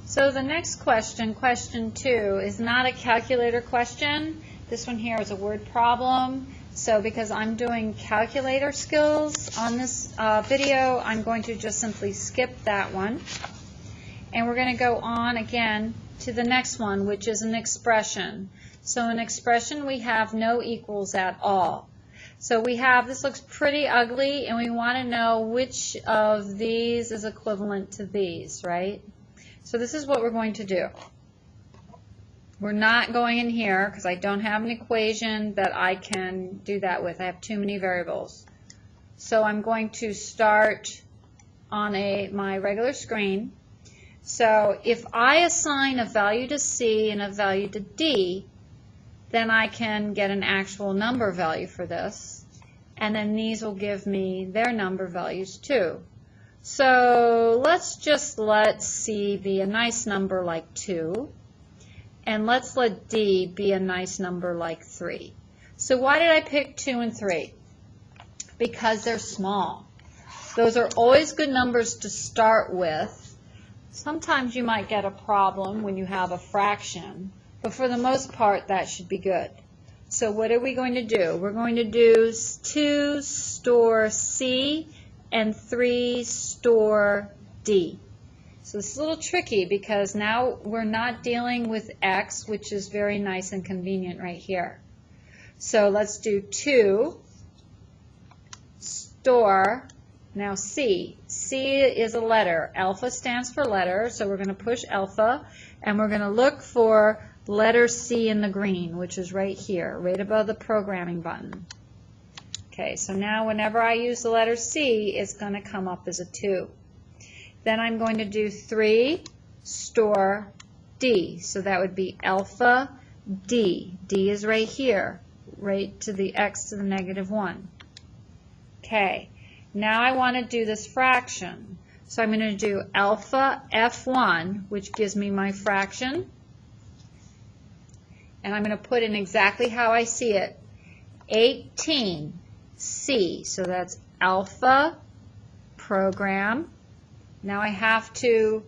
So the next question, question 2, is not a calculator question. This one here is a word problem. So because I'm doing calculator skills on this video, I'm going to just simply skip that one. And we're going to go on again to the next one, which is an expression. So an expression, we have no equals at all. So we have, this looks pretty ugly, and we want to know which of these is equivalent to these, right? So this is what we're going to do. We're not going in here because I don't have an equation that I can do that with. I have too many variables. So I'm going to start on my regular screen. So if I assign a value to C and a value to D, then I can get an actual number value for this. And then these will give me their number values too. So let's just let C be a nice number like 2. And let's let D be a nice number like 3. So why did I pick 2 and 3? Because they're small. Those are always good numbers to start with. Sometimes you might get a problem when you have a fraction, but for the most part that should be good. So what are we going to do? We're going to do 2 store C and 3 store D. So it's a little tricky because now we're not dealing with X, which is very nice and convenient right here. So let's do 2 store, now C. C is a letter. Alpha stands for letter, so we're going to push alpha, and we're going to look for letter C in the green, which is right here, right above the programming button. Okay, so now whenever I use the letter C, it's going to come up as a 2. Then I'm going to do 3 store D. So that would be alpha D. D is right here, right to the x to the negative 1. Okay, now I want to do this fraction. So I'm going to do alpha F1, which gives me my fraction. And I'm going to put in exactly how I see it. 18C. So that's alpha program. Now I have to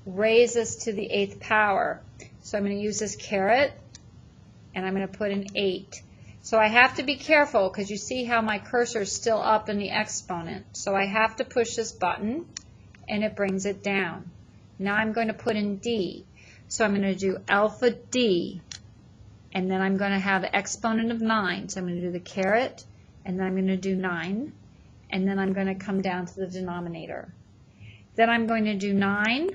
raise this to the 8th power. So I'm going to use this caret, and I'm going to put in 8. So I have to be careful because you see how my cursor is still up in the exponent. So I have to push this button, and it brings it down. Now I'm going to put in D. So I'm going to do alpha D, and then I'm going to have the exponent of 9. So I'm going to do the caret, and then I'm going to do 9, and then I'm going to come down to the denominator. Then I'm going to do 9,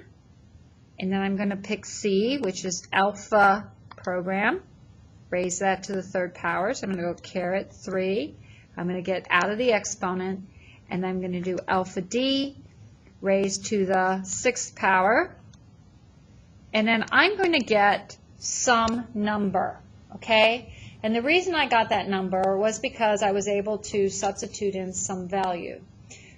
and then I'm going to pick C, which is alpha program. Raise that to the 3rd power. So I'm going to go caret 3. I'm going to get out of the exponent, and I'm going to do alpha D, raised to the 6th power. And then I'm going to get some number, okay? And the reason I got that number was because I was able to substitute in some value.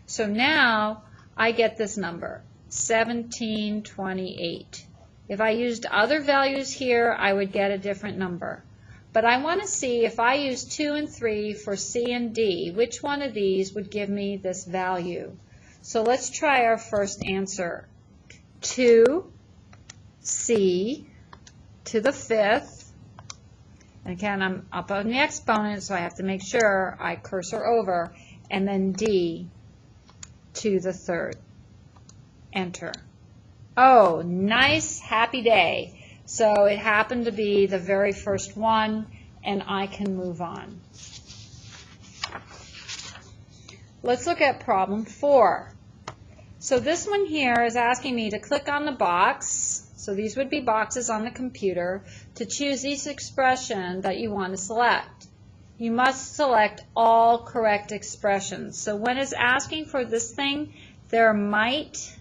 So now I get this number, 1728. If I used other values here, I would get a different number. But I want to see if I use 2 and 3 for C and D, which one of these would give me this value. So let's try our first answer. 2C to the 5th. And again, I'm up on the exponent, so I have to make sure I cursor over. And then D to the 3rd. Enter. Oh, nice, happy day. So it happened to be the very first one, and I can move on. Let's look at problem 4. So this one here is asking me to click on the box. So these would be boxes on the computer to choose each expression that you want to select. You must select all correct expressions. So when it's asking for this thing, there might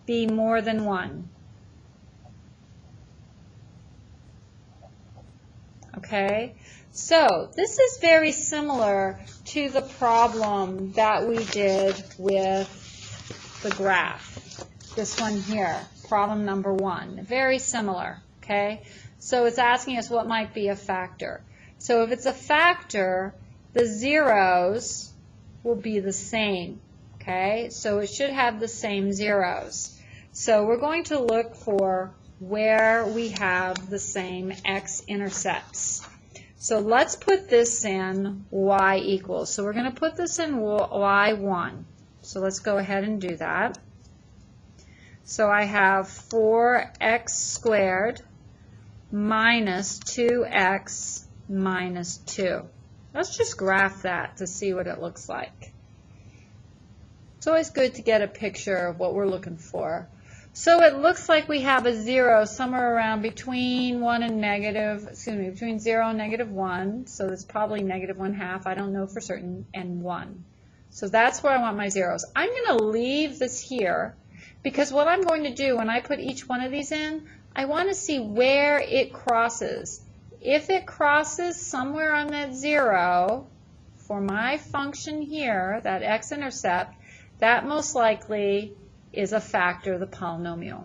be more than one. Okay, so this is very similar to the problem that we did with the graph. This one here, problem number 1, very similar. Okay, so it's asking us what might be a factor. So if it's a factor, the zeros will be the same. Okay, so it should have the same zeros. So we're going to look for where we have the same x-intercepts. So let's put this in y equals. So we're going to put this in y1. So let's go ahead and do that. So I have 4x squared minus 2x minus 2. Let's just graph that to see what it looks like. It's always good to get a picture of what we're looking for. So it looks like we have a 0 somewhere around between 0 and -1. So it's probably -1/2. I don't know for certain, and 1. So that's where I want my zeros. I'm going to leave this here because what I'm going to do when I put each one of these in, I want to see where it crosses. If it crosses somewhere on that 0 for my function here, that x-intercept, that most likely is a factor of the polynomial.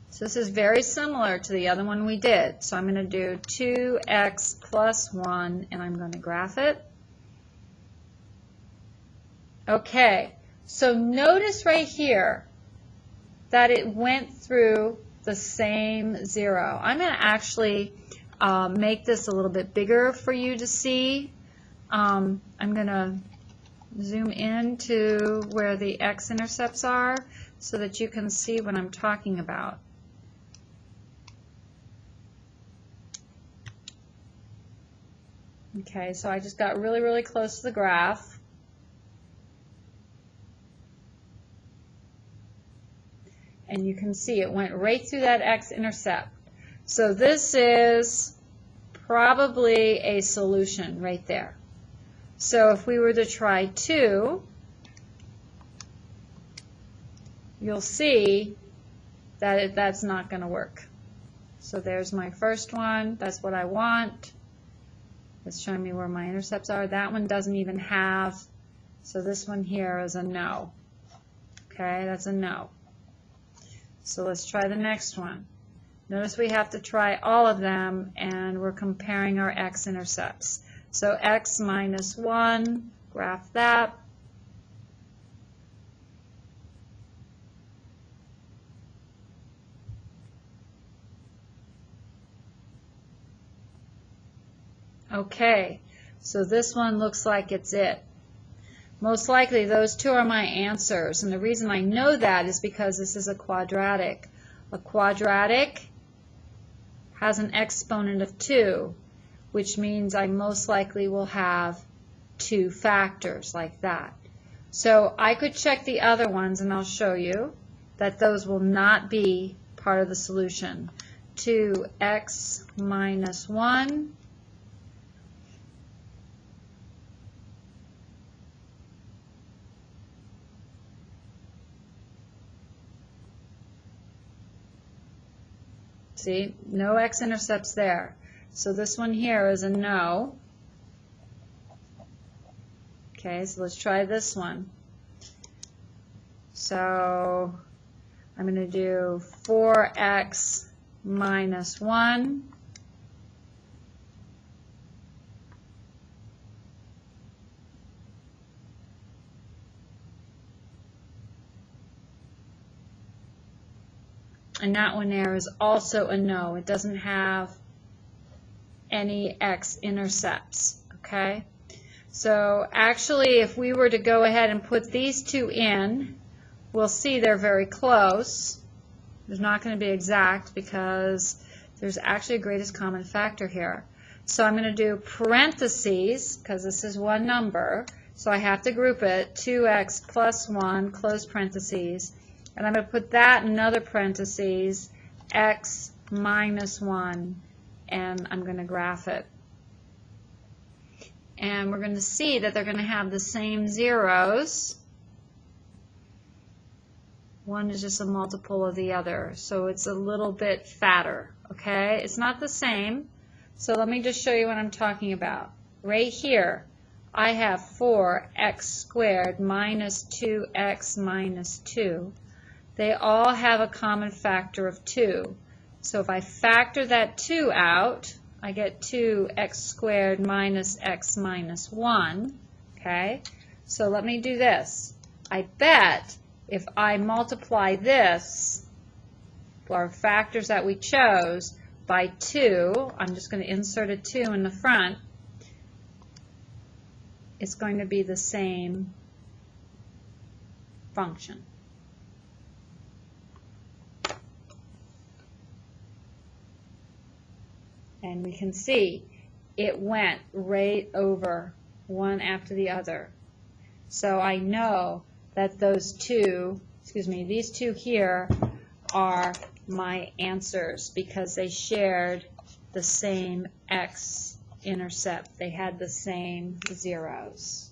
So this is very similar to the other one we did. So I'm going to do 2x plus 1, and I'm going to graph it. Okay, so notice right here that it went through the same 0. I'm going to actually make this a little bit bigger for you to see. I'm going to zoom in to where the x-intercepts are so that you can see what I'm talking about. Okay, so I just got really, really close to the graph. And you can see it went right through that x-intercept. So this is probably a solution right there. So if we were to try 2, you'll see that that's not going to work. So there's my first one. That's what I want. It's showing me where my intercepts are. That one doesn't even have, so this one here is a no. Okay, that's a no. So let's try the next one. Notice we have to try all of them, and we're comparing our x-intercepts. So x minus 1, graph that. Okay, so this one looks like it's it. Most likely those two are my answers, and the reason I know that is because this is a quadratic. A quadratic has an exponent of 2, which means I most likely will have 2 factors like that. So I could check the other ones, and I'll show you that those will not be part of the solution. 2x minus 1 see, no x-intercepts there. So this one here is a no. Okay, so let's try this one. So I'm going to do 4x minus 1. And that one there is also a no. It doesn't have any x-intercepts, okay? So actually, if we were to go ahead and put these two in, we'll see they're very close. They're not going to be exact because there's actually a greatest common factor here. So I'm going to do parentheses, because this is one number, so I have to group it, 2x plus 1, close parentheses. And I'm going to put that in another parentheses, x minus 1, and I'm going to graph it. And we're going to see that they're going to have the same zeros. One is just a multiple of the other, so it's a little bit fatter, okay? It's not the same, so let me just show you what I'm talking about. Right here, I have 4x squared minus 2x minus 2. They all have a common factor of 2. So if I factor that 2 out, I get 2x squared minus x minus 1. Okay? So let me do this. I bet if I multiply this, our factors that we chose, by 2, I'm just going to insert a 2 in the front, it's going to be the same function. And we can see it went right over one after the other. So I know that those two, these two here are my answers because they shared the same x-intercept. They had the same zeros.